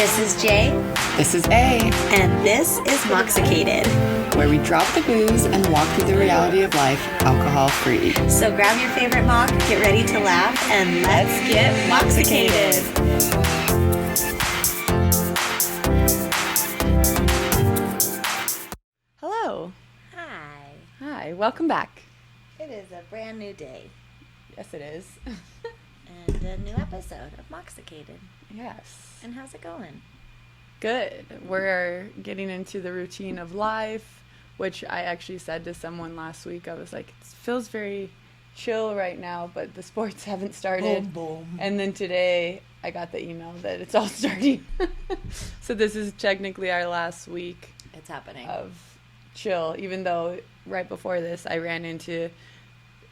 This is Jay. This is A. And this is Moxicated, where we drop the booze and walk through the reality of life alcohol-free. So grab your favorite mock, get ready to laugh, and let's get Moxicated. Hello. Hi. Hi. Welcome back. It is a brand new day. Yes, it is. And a new episode of Moxicated. Yes. And how's it going? Good. We're getting into the routine of life, which I actually said to someone last week. I was like, it feels very chill right now, but the sports haven't started. Boom, boom. And then today I got the email that it's all starting. So this is technically our last week. It's happening. Of chill, even though right before this I ran into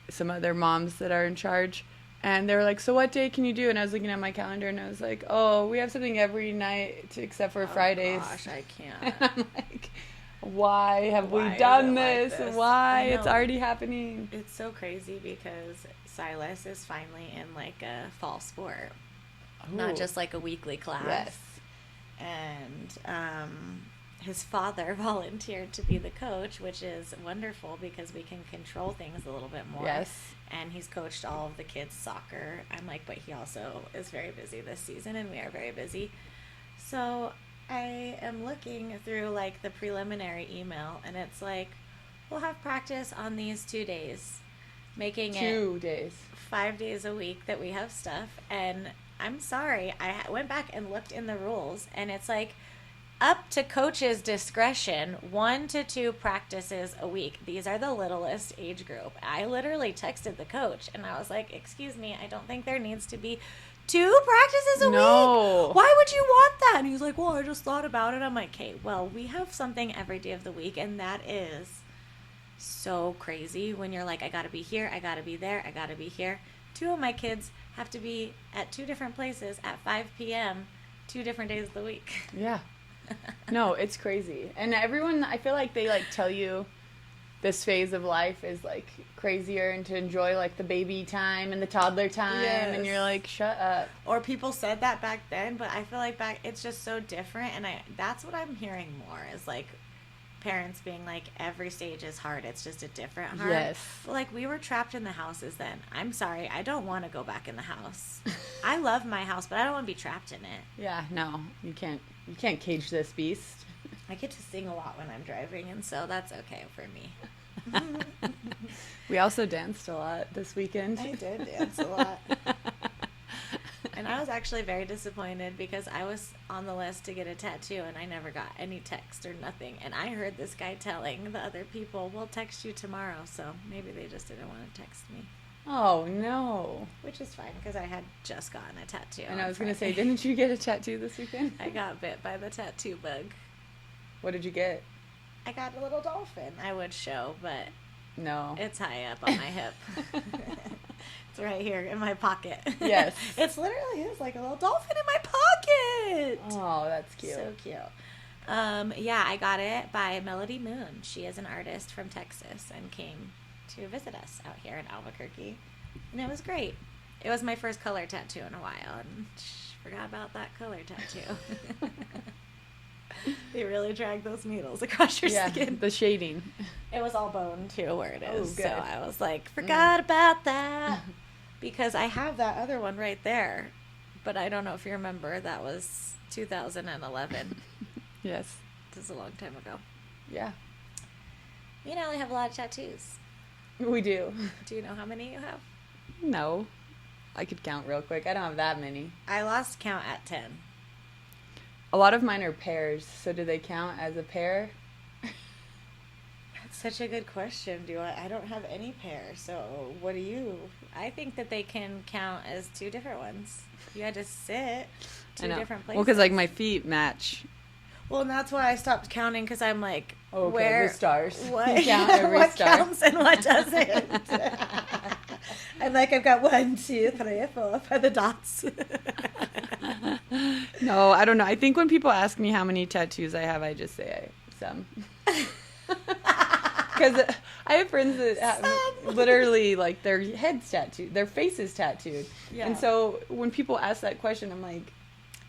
some other moms that are in charge. And they were like, so what day can you do? And I was looking at my calendar and I was like, oh, we have something every night except for Fridays. Gosh, I can't. And I'm like, why have Why we is done it like this? this? Why? I know. It's already happening. It's so crazy because Silas is finally in like a fall sport. Not Ooh. just like a weekly class. Yes. And his father volunteered to be the coach, which is wonderful because we can control things a little bit more. Yes. And he's coached all of the kids' soccer. I'm like, but he also is very busy this season, and we are very busy. So I am looking through like the preliminary email, and it's like, we'll have practice on these 2 days, making it 2 days. 5 days a week that we have stuff. And I'm sorry, I went back and looked in the rules, and it's like up to coach's discretion, 1 to 2 practices a week. These are the littlest age group. I literally texted the coach and I was like, excuse me, I don't think there needs to be 2 practices a week. Why would you want that? And he was like, well, I just thought about it. I'm like, okay, well, we have something every day of the week, and that is so crazy when you're like, I gotta be here, I gotta be there, I gotta be here. 2 of my kids have to be at 2 different places at 5 p.m. 2 different days of the week. Yeah. No, it's crazy. And everyone, I feel like they like tell you this phase of life is like crazier and to enjoy like the baby time and the toddler time. Yes. And you're like, shut up. Or people said that back then, but I feel like it's just so different. And that's what I'm hearing more is like parents being like, every stage is hard. It's just a different hard. Yes. But like we were trapped in the houses then. I'm sorry. I don't want to go back in the house. I love my house, but I don't want to be trapped in it. Yeah, no, you can't cage this beast. I get to sing a lot when I'm driving, and so that's okay for me. We also danced a lot this weekend. I did dance a lot. And I was actually very disappointed because I was on the list to get a tattoo and I never got any text or nothing. And I heard this guy telling the other people, we'll text you tomorrow. So maybe they just didn't want to text me. Oh, no. Which is fine because I had just gotten a tattoo. And I was going to say, didn't you get a tattoo this weekend? I got bit by the tattoo bug. What did you get? I got a little dolphin. I would show, but no. It's high up on my hip. It's right here in my pocket. Yes. It's literally is like a little dolphin in my pocket. Oh, that's cute. So cute. Yeah, I got it by Melody Moon. She is an artist from Texas and came to visit us out here in Albuquerque. And it was great. It was my first color tattoo in a while, and forgot about that color tattoo. They really drag those needles across your skin. The shading. It was all bone too, where it is. Oh, good. So I was like, forgot about that. Because I have that other one right there. But I don't know if you remember, that was 2011. Yes. This is a long time ago. Yeah. You know, I have a lot of tattoos. We do. Do you know how many you have? No. I could count real quick. I don't have that many. I lost count at 10. A lot of mine are pairs, so do they count as a pair? That's such a good question. I don't have any pair, so what do you? I think that they can count as 2 different ones. You had to sit 2 different places. Well, because like my feet match. Well, and that's why I stopped counting, because I'm like, okay, where the stars. What, You count every what star. counts and what doesn't? I'm like, I've got 1, 2, 3, 4 for the dots. No, I don't know. I think when people ask me how many tattoos I have, I just say I have some. Because I have friends that have literally like their heads tattooed, their faces tattooed. Yeah. And so when people ask that question, I'm like,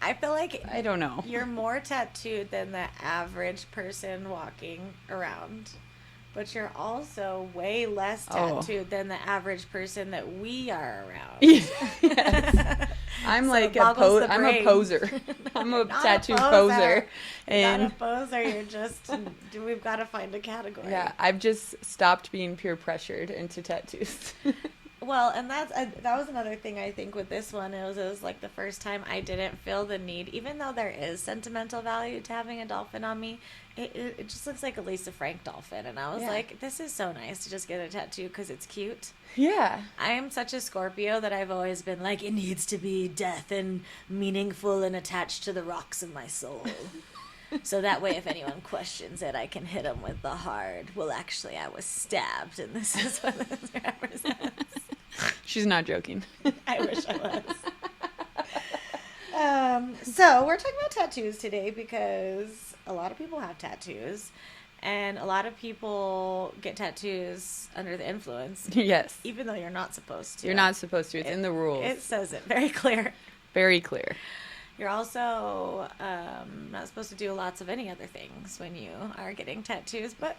I feel like I don't know. you're more tattooed than the average person walking around. But you're also way less tattooed than the average person that we are around. Yes. I'm So like it boggles the I'm a brain. poser. I'm a Not tattoo poser. poser. You're not a And poser. You're just, we've got to find a category. yeah, I've just stopped being peer pressured into tattoos. Well, and that was another thing I think with this one. It was like the first time I didn't feel the need, even though there is sentimental value to having a dolphin on me. It just looks like a Lisa Frank dolphin, and I was Yeah. like, this is so nice to just get a tattoo because it's cute. Yeah. I am such a Scorpio that I've always been like, it needs to be death and meaningful and attached to the rocks of my soul. So that way, if anyone questions it, I can hit them with the hard. Well, actually, I was stabbed, and this is what this represents. She's not joking. I wish I was. So we're talking about tattoos today because a lot of people have tattoos, and a lot of people get tattoos under the influence, Yes. even though you're not supposed to. You're not supposed to. It's in the rules. It says it very clear. Very clear. You're also not supposed to do lots of any other things when you are getting tattoos, but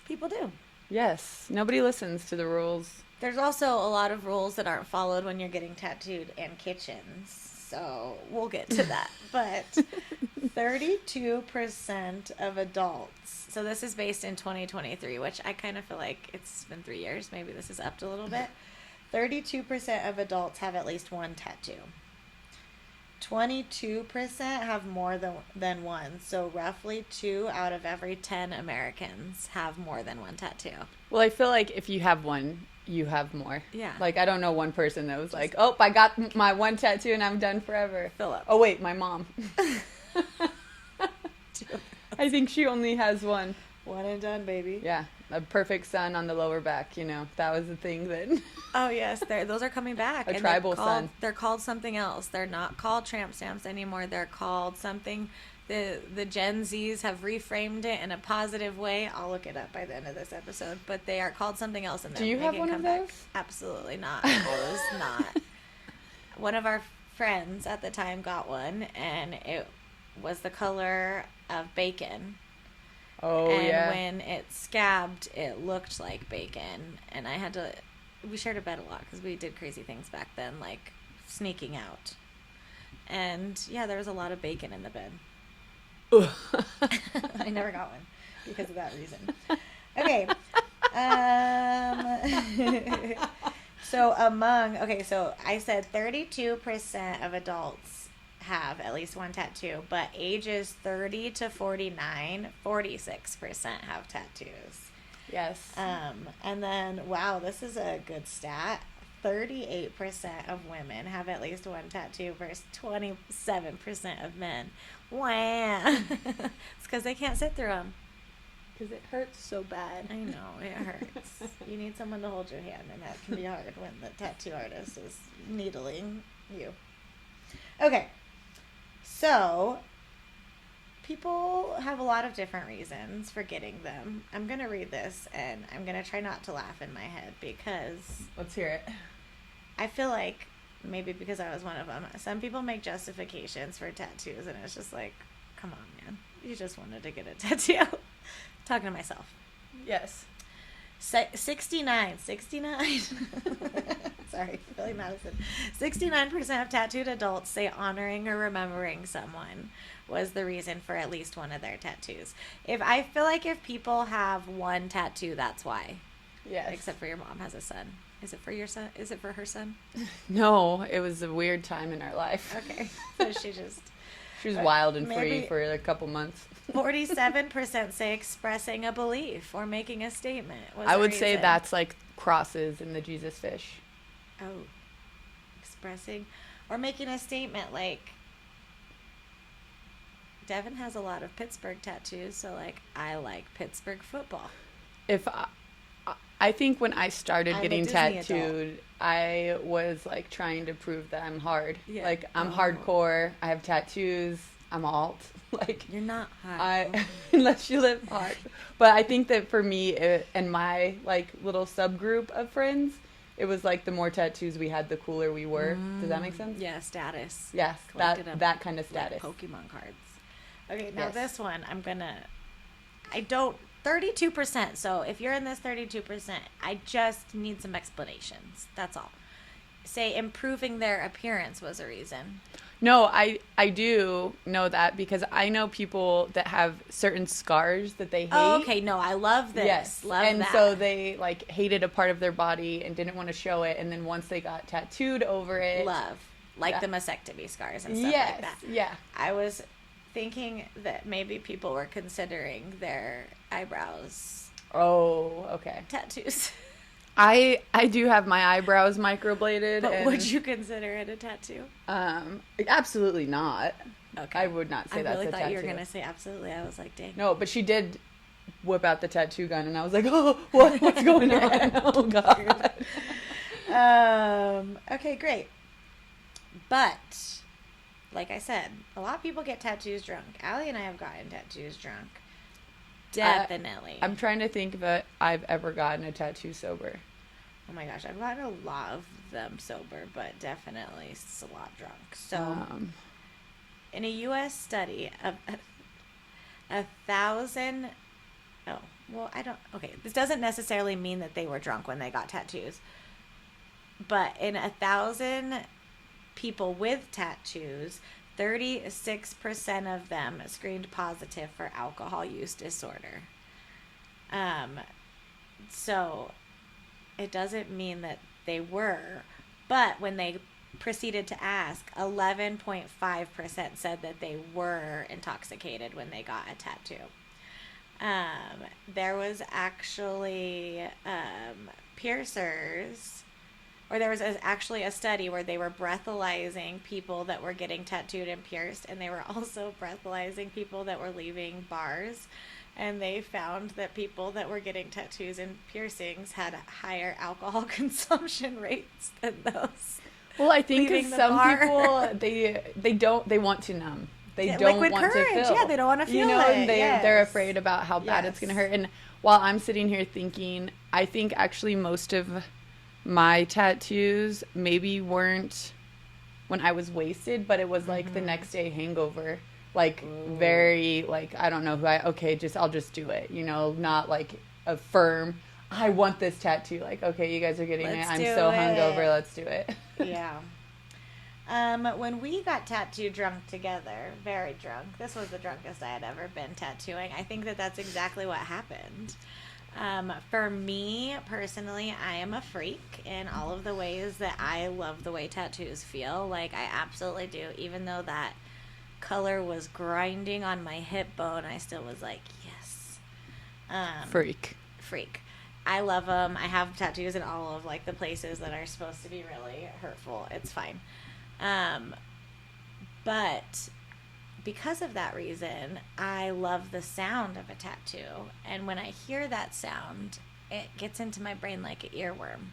people do. Yes. Nobody listens to the rules. There's also a lot of rules that aren't followed when you're getting tattooed in kitchens. So we'll get to that. But 32% of adults, so this is based in 2023, which I kind of feel like it's been 3 years. Maybe this is upped a little bit. 32% of adults have at least one tattoo. 22% have more than one. So roughly 2 out of every 10 Americans have more than one tattoo. Well, I feel like if you have one, you have more. Yeah. Like, I don't know one person that was like, oh, I got my one tattoo and I'm done forever. Philip. Oh, wait, my mom. I think she only has one. One and done, baby. Yeah. A perfect sun on the lower back, you know. That was the thing that... Oh yes, those are coming back. A and tribal they're called, sun. They're called something else. They're not called tramp stamps anymore. They're called something. The Gen Zs have reframed it in a positive way. I'll look it up by the end of this episode. But they are called something else. And Do you have one of those? Absolutely not. I was not. One of our friends at the time got one, and it was the color of bacon. Oh, And yeah. when it scabbed, it looked like bacon. And I had to, we shared a bed a lot because we did crazy things back then, like sneaking out. And yeah, there was a lot of bacon in the bed. I never got one because of that reason. Okay. So I said 32% of adults have at least one tattoo, but ages 30 to 49, 46% have tattoos. Yes. And then, wow, this is a good stat. 38% of women have at least one tattoo versus 27% of men. Wow. It's because they can't sit through them. Because it hurts so bad. I know, it hurts. You need someone to hold your hand, and that can be hard when the tattoo artist is needling you. Okay. So, people have a lot of different reasons for getting them. I'm going to read this, and I'm going to try not to laugh in my head because Let's hear it. I feel like, maybe because I was one of them, some people make justifications for tattoos, and it's just like, come on, man. You just wanted to get a tattoo. Talking to myself. Yes. 69. Sorry, Billy Madison. 69% of tattooed adults say honoring or remembering someone was the reason for at least one of their tattoos. I feel like if people have one tattoo, that's why. Yes. Except for your mom has a son. Is it for your son? Is it for her son? No, it was a weird time in our life. Okay. So she just... She was wild and free maybe- for a couple months. 47% say expressing a belief or making a statement was I the would say reason. that's like crosses in the Jesus fish. Oh, expressing or making a statement like Devin has a lot of Pittsburgh tattoos, so like I like Pittsburgh football. If I think when I started I'm a getting Disney adult. tattooed, I was like trying to prove that I'm hard. Yeah. Like I'm Oh. hardcore. I have tattoos. I'm alt. Like You're not hot. unless you live hard. But I think that for me and my like little subgroup of friends, it was like the more tattoos we had, the cooler we were. Does that make sense? Yeah, status. Yes, Collected 'em that kind of status. like Pokemon cards. Okay, now Yes. this one, I don't, 32%. So if you're in this 32%, I just need some explanations. That's all. Say improving their appearance was a reason. No, I do know that because I know people that have certain scars that they hate. Oh, okay. No, I love this. Yes, Love and that. so they like hated a part of their body and didn't want to show it, and then once they got tattooed over it, Love. Like Yeah. the mastectomy scars and stuff yes, like that. yeah. I was thinking that maybe people were considering their eyebrows Oh, okay. tattoos. I do have my eyebrows microbladed. But and, would you consider it a tattoo? Absolutely not. Okay. I would not say I that's really a thought tattoo. you were gonna say absolutely. I was like, dang. No, but she did whip out the tattoo gun, and I was like, oh, what's going on? Oh God. Okay, great. But, like I said, a lot of people get tattoos drunk. Allie and I have gotten tattoos drunk. Definitely. I'm trying to think if I've ever gotten a tattoo sober. Oh my gosh, I've gotten a lot of them sober, but definitely a lot drunk. So, in a U.S. study of 1,000, okay, this doesn't necessarily mean that they were drunk when they got tattoos, but in 1,000 people with tattoos, 36% of them screened positive for alcohol use disorder. So it doesn't mean that they were, but when they proceeded to ask, 11.5% said that they were intoxicated when they got a tattoo. There was actually piercers, or there was actually a study where they were breathalyzing people that were getting tattooed and pierced, and they were also breathalyzing people that were leaving bars. And they found that people that were getting tattoos and piercings had higher alcohol consumption rates than those. Well, I think leaving the some bar. people they want to numb. They Yeah, don't liquid want courage. to feel. Yeah, they don't want to feel You know, it. and they're Yes. afraid about how bad it's Yes. going to hurt. And while I'm sitting here thinking, I think actually most of my tattoos maybe weren't when I was wasted, but it was like the next day hangover. Like very like I don't know who I'll just do it, you know, not like a firm I want this tattoo, like okay, you guys are getting Let's it, I'm do so it. hungover, let's do it. Yeah. When we got tattoo drunk together, very drunk, this was the drunkest I had ever been tattooing. I think that that's exactly what happened. For me personally, I am a freak in all of the ways that I love the way tattoos feel. Like I absolutely do, even though that color was grinding on my hip bone, I still was like, yes. Freak. I love them. I have tattoos in all of like the places that are supposed to be really hurtful. It's fine. But because of that reason, I love the sound of a tattoo. And when I hear that sound, it gets into my brain like an earworm.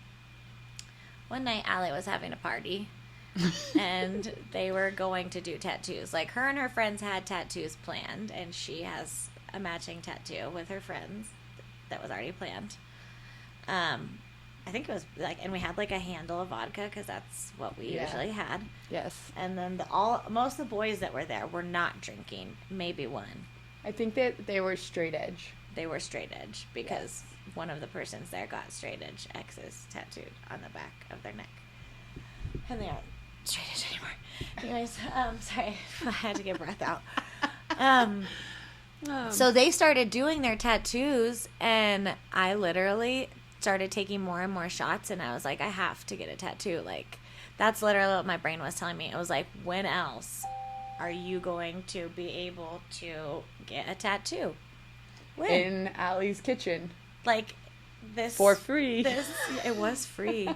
One night, Allie was having a party. And they were going to do tattoos. Like her and her friends had tattoos planned, and she has a matching tattoo with her friends that was already planned. I think it was like, and we had like a handle of vodka because that's what we usually had. Yes. And then most of the boys that were there were not drinking. Maybe one. I think that they were straight edge. They were straight edge because one of the persons there got straight edge X's tattooed on the back of their neck, and they aren't straight edge anymore. Anyways, sorry, I had to get breath out. So they started doing their tattoos, and I literally started taking more and more shots, and I was like, I have to get a tattoo. Like, that's literally what my brain was telling me. It was like, when else are you going to be able to get a tattoo? When? In Allie's kitchen. Like, this. For free. It was free.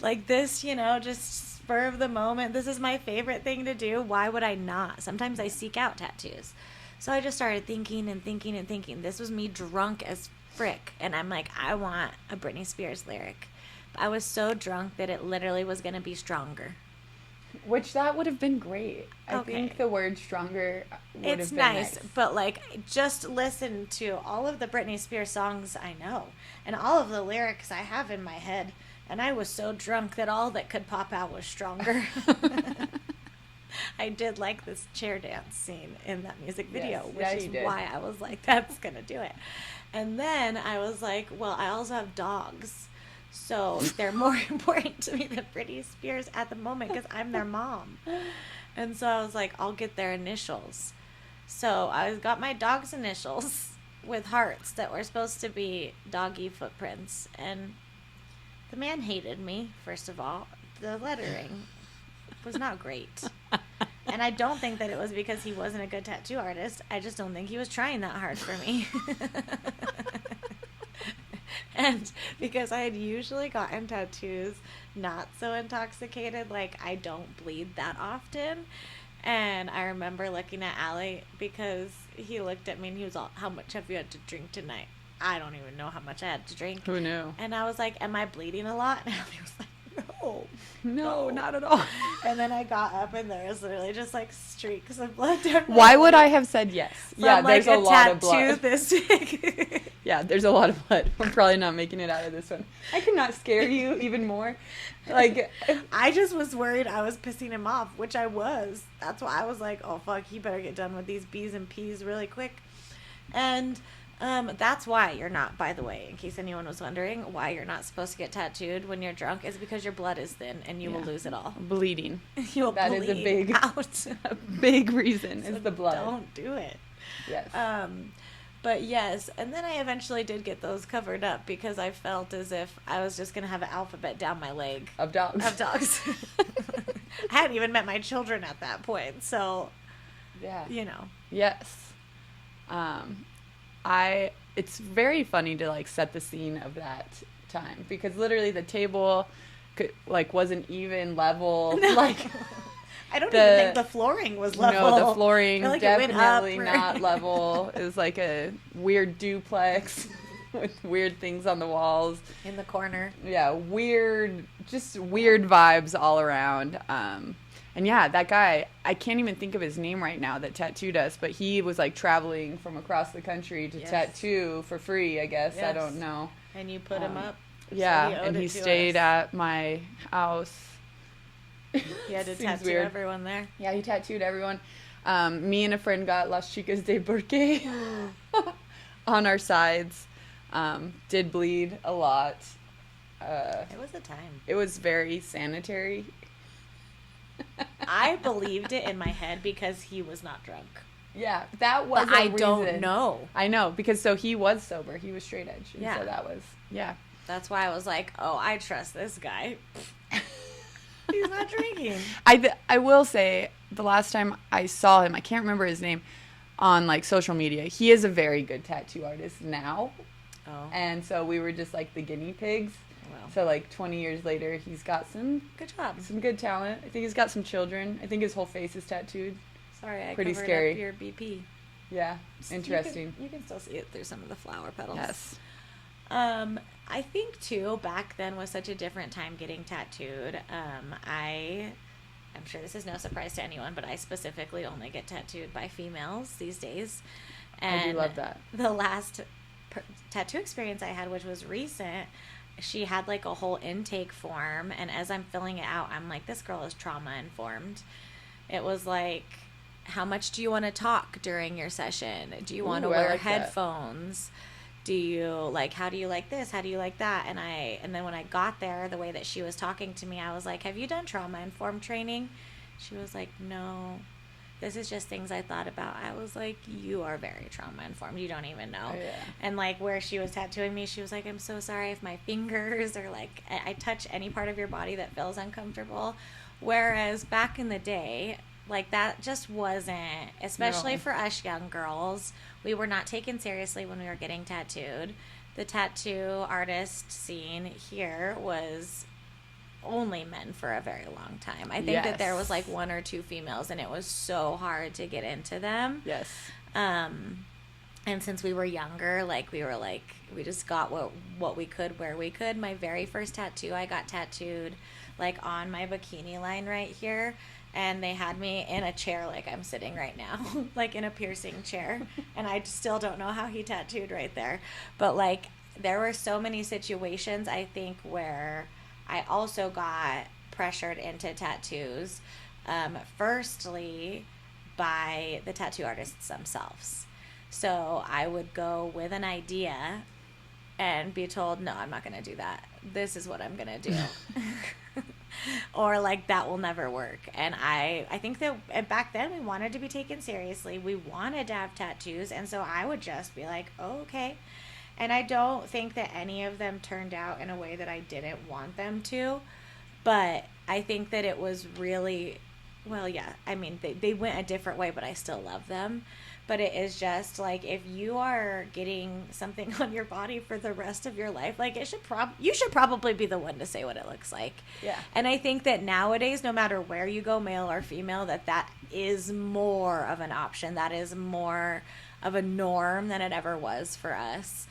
Like this, you know, just spur of the moment. This is my favorite thing to do. Why would I not? Sometimes I seek out tattoos. So I just started thinking and thinking and thinking. This was me drunk as frick. And I'm like, I want a Britney Spears lyric. But I was so drunk that it literally was going to be Stronger. Which that would have been great. I Okay. think the word stronger would have It's been nice, but like just listen to all of the Britney Spears songs I know and all of the lyrics I have in my head And I was so drunk that all that could pop out was stronger. I did like this chair dance scene in that music video, Yes. which is why I was like, that's going to do it. And then I was like, well, I also have dogs. So they're more important to me than Britney Spears at the moment because I'm their mom. And so I was like, I'll get their initials. So I got my dog's initials with hearts that were supposed to be doggy footprints. And the man hated me, first of all. The lettering was not great. And I don't think that it was because he wasn't a good tattoo artist. I just don't think he was trying that hard for me. And because I had usually gotten tattoos not so intoxicated, like I don't bleed that often. And I remember looking at Allie because he looked at me and he was all, how much have you had to drink tonight? I don't even know how much I had to drink. Who knew? And I was like, am I bleeding a lot? And Allie was like, No, not at all. And then I got up and there was literally just like streaks of blood down my Why would leg I have said yes? from, Yeah, like, there's a lot of tattoo blood. this big. Yeah, there's a lot of blood. We're probably not making it out of this one. I could not scare you even more. Like, I just was worried I was pissing him off, which I was. That's why I was like, oh fuck, he better get done with these B's and P's really quick. And that's why you're not, by the way, in case anyone was wondering, why you're not supposed to get tattooed when you're drunk is because your blood is thin and you will lose it all. bleeding. You will That bleed is a big, out. a big reason So is the blood. Don't do it. Yes. But yes, and then I eventually did get those covered up because I felt as if I was just going to have an alphabet down my leg Of dogs. of dogs. I hadn't even met my children at that point, so, Yeah. you know. Yes. It's very funny to like set the scene of that time because literally the table wasn't even level. No. Like I don't even think the flooring was level. No, the flooring I feel like it went up definitely or- not level. It was like a weird duplex with weird things on the walls. In the corner. Yeah, just weird vibes all around. And yeah, that guy, I can't even think of his name right now that tattooed us, but he was like traveling from across the country to Yes. tattoo for free, I guess. I Yes. don't know. And you put him up. Yeah, he owed and it he to stayed us. at my house. He had to Seems tattoo weird. everyone there. Yeah, he tattooed everyone. Me and a friend got Las Chicas de Burque on our sides. Did bleed a lot. It was a time. It was very sanitary. I believed it in my head because he was not drunk. Yeah, that was But a I don't reason. know. I know, because so he was sober. He was straight edge. And Yeah. so that was, yeah. That's why I was like, oh, I trust this guy. He's not drinking. I will say, the last time I saw him, I can't remember his name, on like social media, he is a very good tattoo artist now. Oh, And so we were just like the guinea pigs. well. So like 20 years later, he's got some Good job. good talent. I think he's got some children. I think his whole face is tattooed. Sorry, I Pretty covered scary. up your BP. Yeah, interesting. You can still see it through some of the flower petals. Yes. I think too, back then was such a different time getting tattooed. I'm sure this is no surprise to anyone, but I specifically only get tattooed by females these days. And I do love that. The last tattoo experience I had, which was recent, she had like a whole intake form, and as I'm filling it out, I'm like, this girl is trauma informed. It was like, how much do you want to talk during your session? Do you want to Ooh, I wear like that. headphones? Do you like, how do you like this? How do you like that? And then when I got there, the way that she was talking to me, I was like, have you done trauma informed training? She was like, no, this is just things I thought about. I was like, you are very trauma informed. You don't even know. Oh, yeah. And like where she was tattooing me, she was like, I'm so sorry if my fingers or like I touch any part of your body that feels uncomfortable. Whereas back in the day, like that just wasn't, especially No. for us young girls, we were not taken seriously when we were getting tattooed. The tattoo artist scene here was only men for a very long time. I think that there was like one or two females, and it was so hard to get into them. Yes. And since we were younger, like we were like, we just got what we could where we could. My very first tattoo, I got tattooed like on my bikini line right here, and they had me in a chair like I'm sitting right now, like in a piercing chair. And I still don't know how he tattooed right there. But like there were so many situations, I think, where I also got pressured into tattoos, firstly by the tattoo artists themselves. So I would go with an idea and be told, no, I'm not going to do that. This is what I'm going to do. Or like, that will never work. And I think that back then we wanted to be taken seriously. We wanted to have tattoos. And so I would just be like, oh, okay. And I don't think that any of them turned out in a way that I didn't want them to. But I think that it was really, well, yeah, I mean, they went a different way, but I still love them. But it is just like, if you are getting something on your body for the rest of your life, like, you should probably be the one to say what it looks like. Yeah. And I think that nowadays, no matter where you go, male or female, that is more of an option. That is more of a norm than it ever was for us.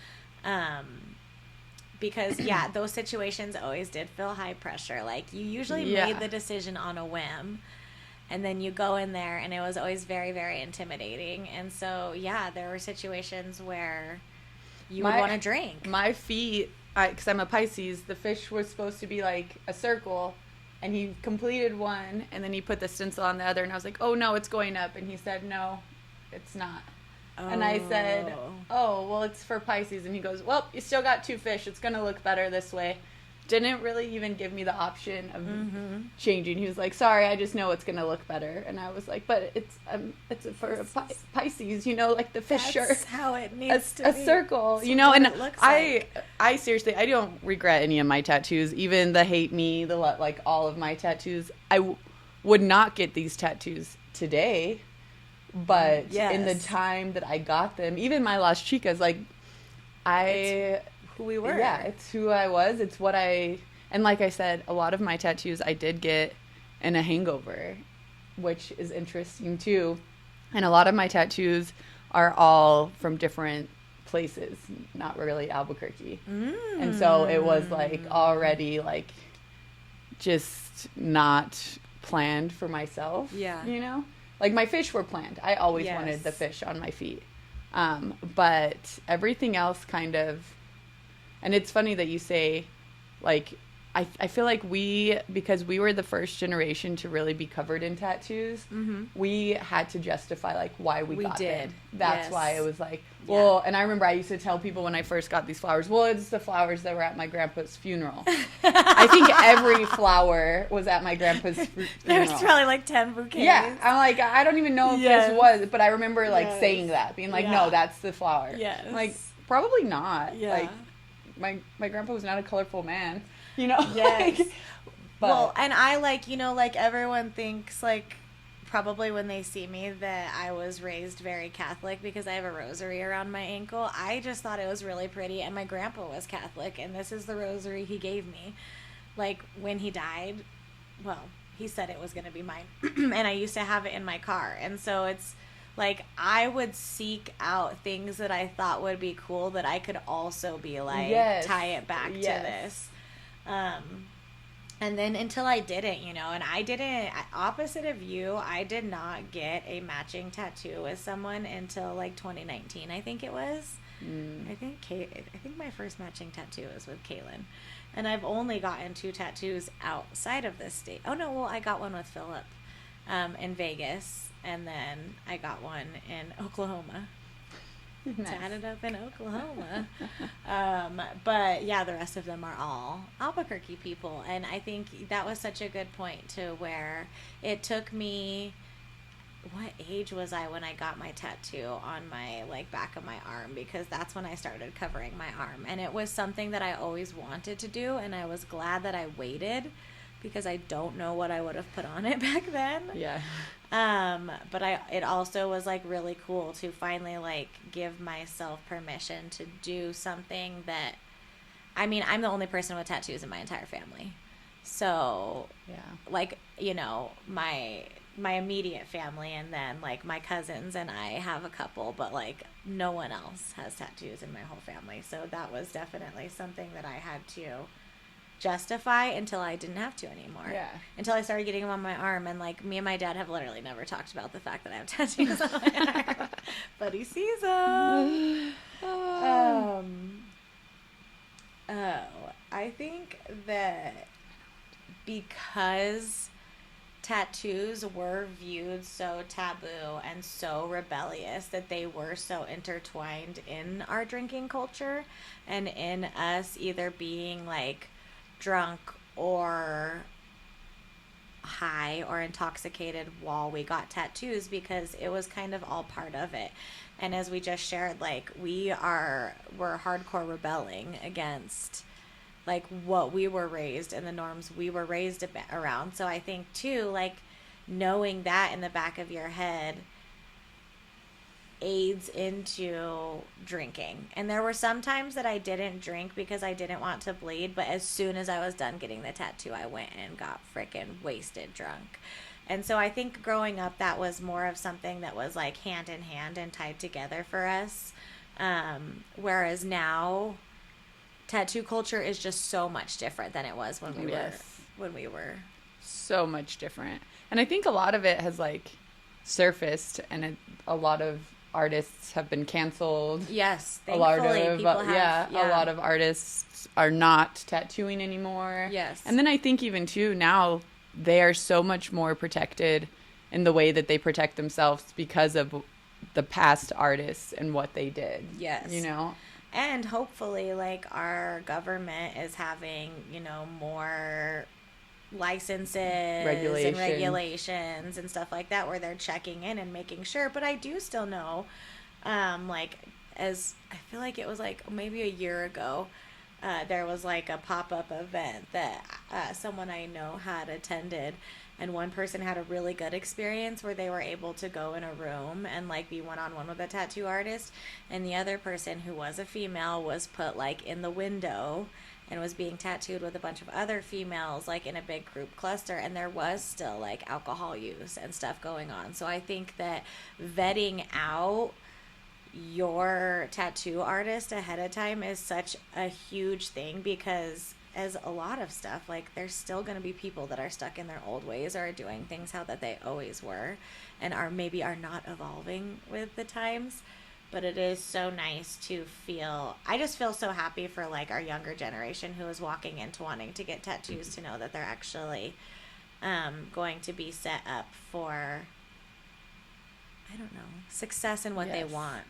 Because yeah, those situations always did feel high pressure. Like, you usually made the decision on a whim. And then you go in there, and it was always very, very intimidating. And so, yeah, there were situations where you would want to drink. My feet, because I'm a Pisces, the fish was supposed to be like a circle, and he completed one, and then he put the stencil on the other, and I was like, oh, no, it's going up. And he said, no, it's not. Oh. And I said, oh, well, it's for Pisces. And he goes, well, you still got 2 fish. It's going to look better this way. Didn't really even give me the option of changing. He was like, sorry, I just know it's going to look better. And I was like, but it's for a Pisces, you know, like the fish are. That's how it needs to be. A circle, you know, and I seriously, I don't regret any of my tattoos, even the hate me, like all of my tattoos. I would not get these tattoos today, but in the time that I got them, even my Las Chicas, like who we were. Yeah, it's who I was. It's what and like I said, a lot of my tattoos I did get in a hangover, which is interesting too. And a lot of my tattoos are all from different places, not really Albuquerque. And so it was like already like just not planned for myself. Yeah. You know? Like, my fish were planned. I always wanted the fish on my feet. But everything else kind of. And it's funny that you say, like, I feel like because we were the first generation to really be covered in tattoos, we had to justify, like, why we got them. That's why it was like, well, and I remember I used to tell people when I first got these flowers, well, it's the flowers that were at my grandpa's funeral. I think every flower was at my grandpa's funeral. There was probably like 10 bouquets. Yeah. I'm like, I don't even know if this was, but I remember, like, saying that, being like, no, that's the flower. Yes. I'm like, probably not. Yeah. Like, my grandpa was not a colorful man, you know? Yes. Like, well, and I, like, you know, like, everyone thinks, like, probably when they see me that I was raised very Catholic because I have a rosary around my ankle. I just thought it was really pretty, and my grandpa was Catholic, and this is the rosary he gave me. Like, when he died, well, he said it was going to be mine, and I used to have it in my car, and so it's, like, I would seek out things that I thought would be cool that I could also be like, tie it back to this. And then until I didn't, you know, and I didn't, opposite of you, I did not get a matching tattoo with someone until like 2019, I think it was. I think my first matching tattoo was with Kaylin. And I've only gotten 2 tattoos outside of this state. Oh no, well, I got one with Philip in Vegas. And then I got one in Oklahoma. Nice. Tatted up in Oklahoma. But yeah, the rest of them are all Albuquerque people. And I think that was such a good point to where it took me, what age was I when I got my tattoo on my, like, back of my arm? Because that's when I started covering my arm. And it was something that I always wanted to do. And I was glad that I waited because I don't know what I would have put on it back then. Yeah. But it also was, like, really cool to finally, like, give myself permission to do something that, I mean, I'm the only person with tattoos in my entire family. So, like, you know, my immediate family, and then, like, my cousins and I have a couple, but, like, no one else has tattoos in my whole family. So that was definitely something that I had to justify until I didn't have to anymore. Yeah. Until I started getting them on my arm, and, like, me and my dad have literally never talked about the fact that I have tattoos on my arm, but he sees them. I think that because tattoos were viewed so taboo and so rebellious that they were so intertwined in our drinking culture and in us either being like drunk or high or intoxicated while we got tattoos, because it was kind of all part of it. And as we just shared, like we're hardcore rebelling against like what we were raised and the norms we were raised around. So I think too, like knowing that in the back of your head aids into drinking. And there were some times that I didn't drink because I didn't want to bleed, but as soon as I was done getting the tattoo, I went and got freaking wasted drunk. And so I think growing up, that was more of something that was like hand in hand and tied together for us. Whereas now, tattoo culture is just so much different than it was when we were so much different. And I think a lot of it has like surfaced, and a lot of artists have been canceled. Yes, a lot thankfully, of people have. a lot of artists are not tattooing anymore. Yes. And then I think even too now they are so much more protected in the way that they protect themselves because of the past artists and what they did. Yes. You know? And hopefully, like, our government is having, you know, more licenses and regulations and stuff like that where they're checking in and making sure. But I do still know, like, as I feel like it was like maybe a year ago, there was like a pop-up event that someone I know had attended, and one person had a really good experience where they were able to go in a room and like be one-on-one with a tattoo artist, and the other person, who was a female, was put like in the window and was being tattooed with a bunch of other females like in a big group cluster, and there was still like alcohol use and stuff going on. So I think that vetting out your tattoo artist ahead of time is such a huge thing, because as a lot of stuff, like there's still going to be people that are stuck in their old ways or are doing things how that they always were and are not evolving with the times. But it is so nice to feel, I just feel so happy for like our younger generation who is walking into wanting to get tattoos to know that they're actually going to be set up for, I don't know, success in what they want.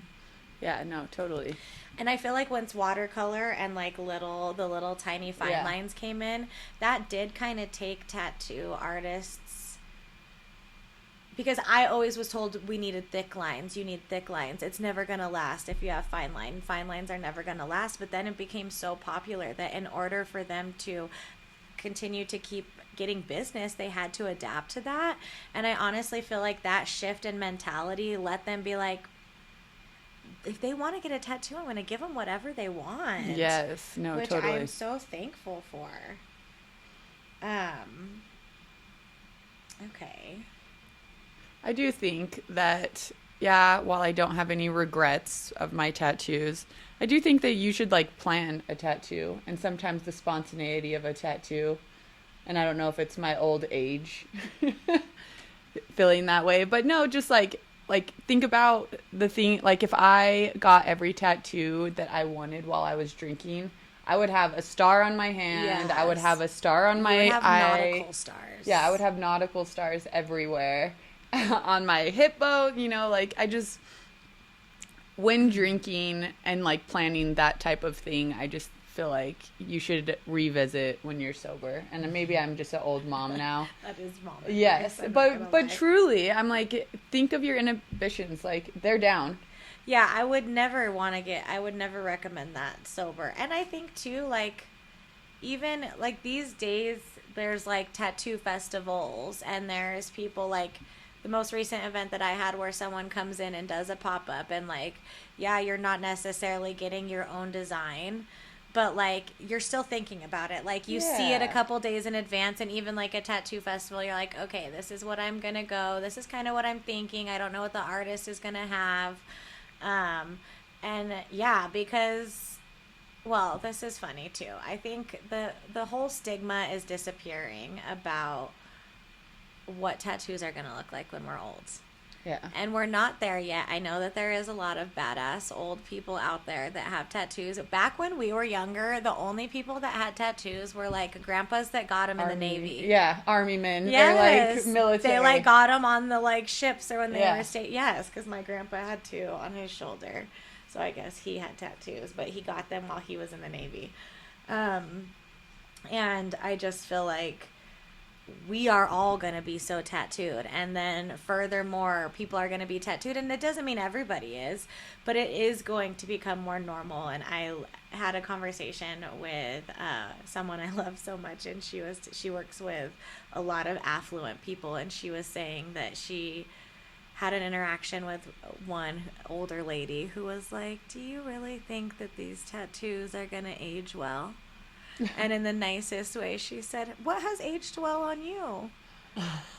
Yeah, no, totally. And I feel like once watercolor and like the little tiny fine lines came in, that did kind of take tattoo artists, because I always was told we needed thick lines. You need thick lines. It's never going to last if you have fine line. Fine lines are never going to last. But then it became so popular that in order for them to continue to keep getting business, they had to adapt to that. And I honestly feel like that shift in mentality let them be like, if they want to get a tattoo, I'm going to give them whatever they want. Yes, no, which totally. I'm so thankful for. Okay. I do think that, yeah, while I don't have any regrets of my tattoos, I do think that you should like plan a tattoo, and sometimes the spontaneity of a tattoo, and I don't know if it's my old age feeling that way, but no, just like think about the thing, like if I got every tattoo that I wanted while I was drinking, I would have a star on my hand. Yes. I would have a star on my eye. Nautical stars. Yeah, I would have nautical stars everywhere. On my hip bone, you know, like I just, when drinking and like planning that type of thing, I just feel like you should revisit when you're sober. And maybe I'm just an old mom now. That is mom. Yes, but truly, I'm like, think of your inhibitions, like they're down. Yeah, I would never recommend that sober. And I think too, like, even like these days, there's like tattoo festivals, and there's people like the most recent event that I had where someone comes in and does a pop-up, and like, yeah, you're not necessarily getting your own design, but like you're still thinking about it. Like you see it a couple days in advance, and even like a tattoo festival, you're like, okay, this is what I'm gonna go. This is kind of what I'm thinking. I don't know what the artist is gonna have. And yeah, because, well, this is funny too. I think the whole stigma is disappearing about what tattoos are going to look like when we're old. Yeah. And we're not there yet. I know that there is a lot of badass old people out there that have tattoos. Back when we were younger, the only people that had tattoos were like grandpas that got them in the Navy. Yeah, army men. Yes. They're like military. They like got them on the like ships or when they Yeah. were yes, because my grandpa had two on his shoulder. So I guess he had tattoos, but he got them while he was in the Navy. And I just feel like we are all going to be so tattooed. And then furthermore, people are going to be tattooed. And it doesn't mean everybody is, but it is going to become more normal. And I had a conversation with someone I love so much. And she works with a lot of affluent people. And she was saying that she had an interaction with one older lady who was like, do you really think that these tattoos are going to age well? And in the nicest way, she said, what has aged well on you?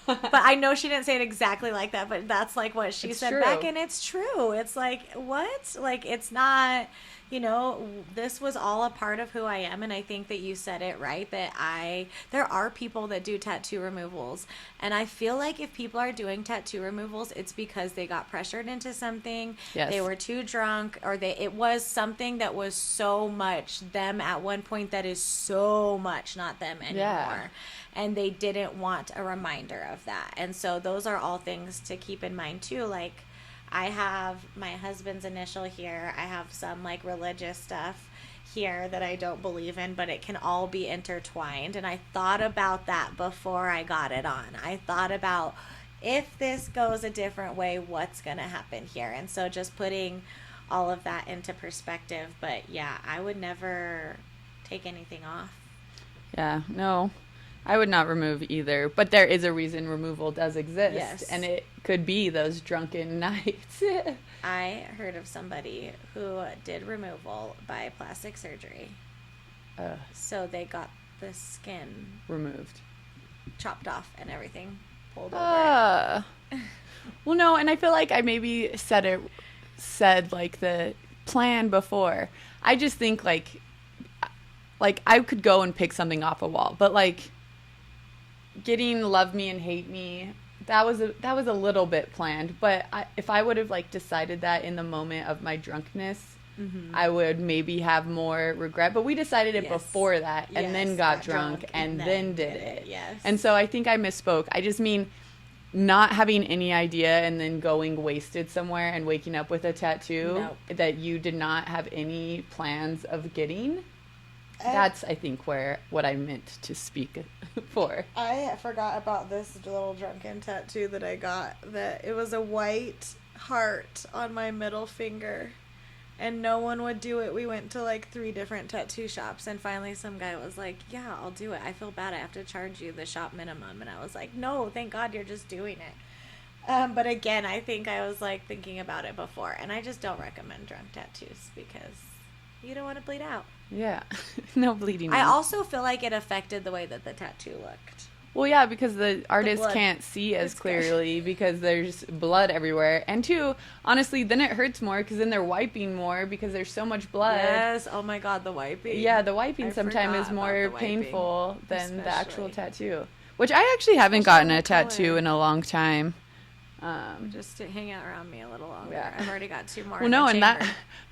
But I know she didn't say it exactly like that, but that's like what she said true. back. And it's true. It's like, what? Like, it's not, this was all a part of who I am. And I think that you said it right, that there are people that do tattoo removals. And I feel like if people are doing tattoo removals, it's because they got pressured into something. Yes. They were too drunk, or it was something that was so much them at one point that is so much not them anymore. Yeah. And they didn't want a reminder of that. And so those are all things to keep in mind too. Like, I have my husband's initial here. I have some like religious stuff here that I don't believe in, but it can all be intertwined. And I thought about that before I got it on. I thought about, if this goes a different way, what's going to happen here? And so just putting all of that into perspective. But yeah, I would never take anything off. Yeah, no. I would not remove either, but there is a reason removal does exist. Yes. And it could be those drunken nights. I heard of somebody who did removal by plastic surgery. So they got the skin Removed. chopped off and everything pulled over. Well, no, and I feel like I maybe said like the plan before. I just think like I could go and pick something off a wall, but like getting love me and hate me, that was a little bit planned. But if I would have like decided that in the moment of my drunkenness, I would maybe have more regret. But we decided it before that, and then got drunk and then did it. Yes. And so I think I misspoke. I just mean not having any idea and then going wasted somewhere and waking up with a tattoo that you did not have any plans of getting. That's, I think, what I meant to speak for. I forgot about this little drunken tattoo that I got. That it was a white heart on my middle finger, and no one would do it. We went to like 3 different tattoo shops, and finally some guy was like, yeah, I'll do it. I feel bad. I have to charge you the shop minimum. And I was like, no, thank God you're just doing it. But again, I think I was like thinking about it before, and I just don't recommend drunk tattoos because you don't want to bleed out. Yeah. No bleeding. I also feel like it affected the way that the tattoo looked. Well, yeah, because the artist blood. can't see as It's clearly because there's blood everywhere. And 2, honestly, then it hurts more because then they're wiping more because there's so much blood. Yes. Oh my God, the wiping. Yeah, the wiping I sometimes forgot is about more the wiping, painful than the actual especially. tattoo. Which I actually haven't Especially gotten a the tattoo color. in a long time. Just to hang out around me a little longer. Yeah. I've already got 2 more. Well, in no, the and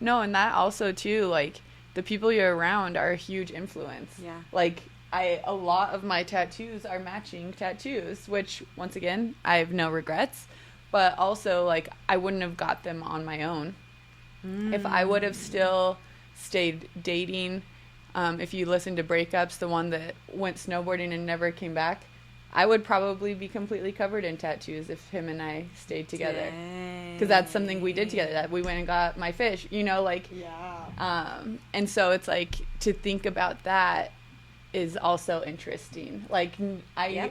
chamber. that also too, like the people you're around are a huge influence. Yeah. Like a lot of my tattoos are matching tattoos, which once again, I have no regrets, but also like I wouldn't have got them on my own. If I would have still stayed dating, if you listen to Breakups, the one that went snowboarding and never came back, I would probably be completely covered in tattoos if him and I stayed together. Because that's something we did together. That we went and got my fish, like. Yeah. And so it's like to think about that is also interesting. Like I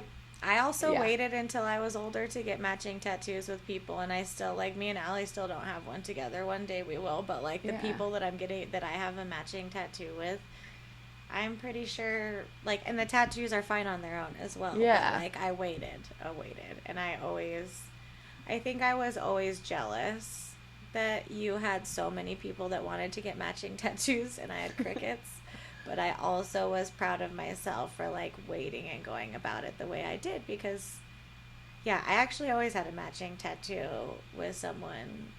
also waited until I was older to get matching tattoos with people, and I still, like, me and Allie still don't have one together. One day we will, but like the people that I have a matching tattoo with, I'm pretty sure, like, and the tattoos are fine on their own as well. Yeah. But, like, I waited, and I think I was always jealous that you had so many people that wanted to get matching tattoos and I had crickets. But I also was proud of myself for, like, waiting and going about it the way I did because, Yeah, I actually always had a matching tattoo with someone,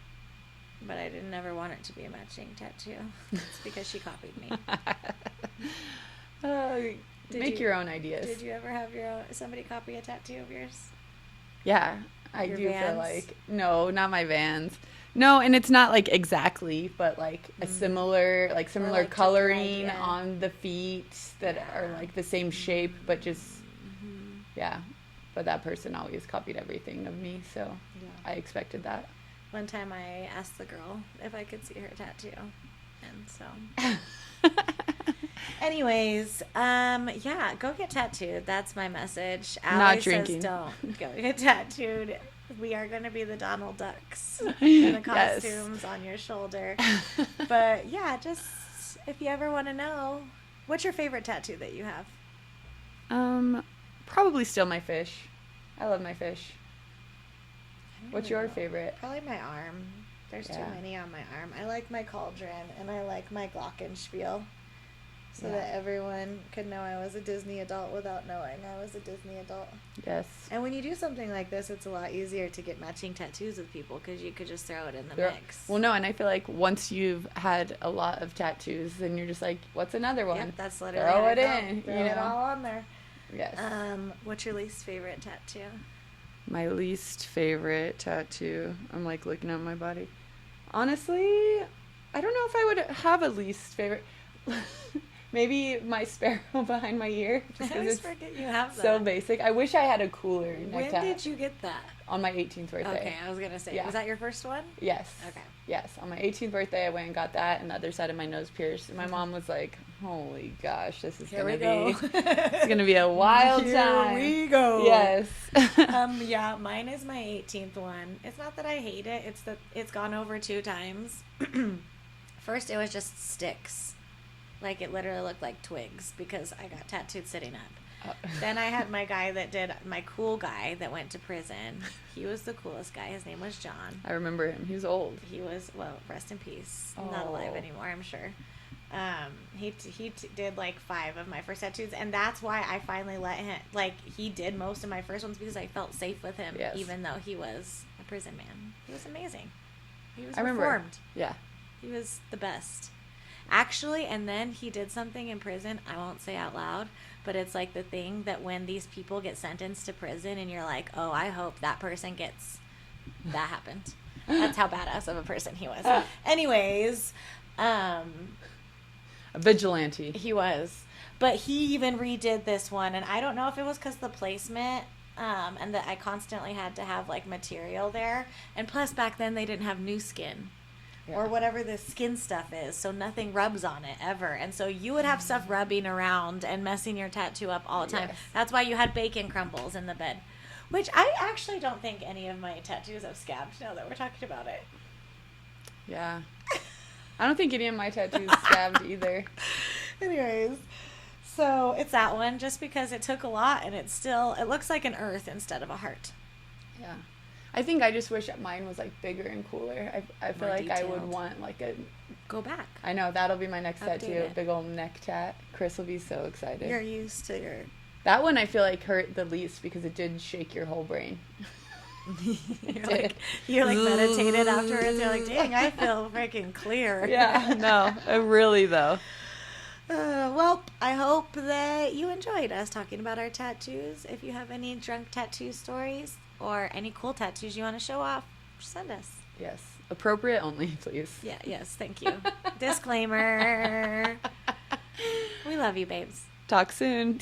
but I didn't ever want it to be a matching tattoo. It's because she copied me. Make your own ideas. Did you ever have somebody copy a tattoo of yours? Yeah, I Your do Vans? feel like no, not my Vans. No, and it's not like exactly, but like a similar like, took your coloring idea. on the feet that are like the same shape, but just yeah. But that person always copied everything of me, so I expected that. One time I asked the girl if I could see her tattoo, and so. Anyways, yeah, go get tattooed. That's my message. Not Allie drinking. says don't go get tattooed. We are going to be the Donald Ducks in the Yes. costumes on your shoulder. But yeah, just if you ever want to know, what's your favorite tattoo that you have? Probably still my fish. I love my fish. I don't What's really your know. favorite? Probably my arm. There's too Yeah. many on my arm. I like my cauldron and I like my glockenspiel. So Yeah. that everyone could know I was a Disney adult without knowing I was a Disney adult. Yes. And when you do something like this, it's a lot easier to get matching tattoos with people because you could just throw it in the mix. Well, no, and I feel like once you've had a lot of tattoos, then you're just like, what's another one? Yep, that's literally Throw how it go. in, Throw you it know? all on there. Yes. What's your least favorite tattoo? My least favorite tattoo. I'm like looking at my body. Honestly, I don't know if I would have a least favorite. Maybe my sparrow behind my ear, just I because always it's forget you have that. so basic. I wish I had a cooler neck When tat did you get that? on my 18th birthday. Okay, I was gonna say, Yeah. was that your first one? Yes. Okay. Yes, on my 18th birthday, I went and got that, and the other side of my nose pierced. And my mom was like, "Holy gosh, this is Here gonna we go. be, it's gonna be a wild time." Here we go. Yes. Yeah, mine is my 18th one. It's not that I hate it. It's that it's gone over 2 times. First, it was just sticks. Like, it literally looked like twigs because I got tattooed sitting up. Then I had my cool guy that went to prison. He was the coolest guy. His name was John. I remember him. He was old. He was, well, rest in peace. Not alive Oh. anymore, I'm sure. He did like 5 of my first tattoos, and that's why I finally let him, like, he did most of my first ones because I felt safe with him, Yes. even though he was a prison man. He was amazing. He was I remember. reformed. Yeah. He was the best. Actually, and then he did something in prison, I won't say out loud, but it's like the thing that when these people get sentenced to prison and you're like, oh, I hope that person gets, that happened. That's how badass of a person he was. Anyways, A vigilante. he was. But he even redid this one, and I don't know if it was because the placement, and that I constantly had to have, like, material there. And plus, back then, they didn't have new skin. Or whatever this skin stuff is, so nothing rubs on it ever. And so you would have stuff rubbing around and messing your tattoo up all the time. Yes. That's why you had bacon crumbles in the bed. Which I actually don't think any of my tattoos have scabbed now that we're talking about it. Yeah. I don't think any of my tattoos scabbed either. Anyways, so it's that one just because it took a lot and it looks like an earth instead of a heart. Yeah. I think I just wish mine was like bigger and cooler. I feel More like I would detailed. want like a. Go back. I know that'll be my next Update tattoo. it. Big old neck tat. Chris will be so excited. You're used to your... That one I feel like hurt the least because it did shake your whole brain. you're like meditated afterwards. You're like, dang, I feel freaking clear. Yeah, no, really though. Well, I hope that you enjoyed us talking about our tattoos. If you have any drunk tattoo stories or any cool tattoos you want to show off, send us. Yes, appropriate only, please. Yeah, yes, thank you. Disclaimer. We love you, babes. Talk soon.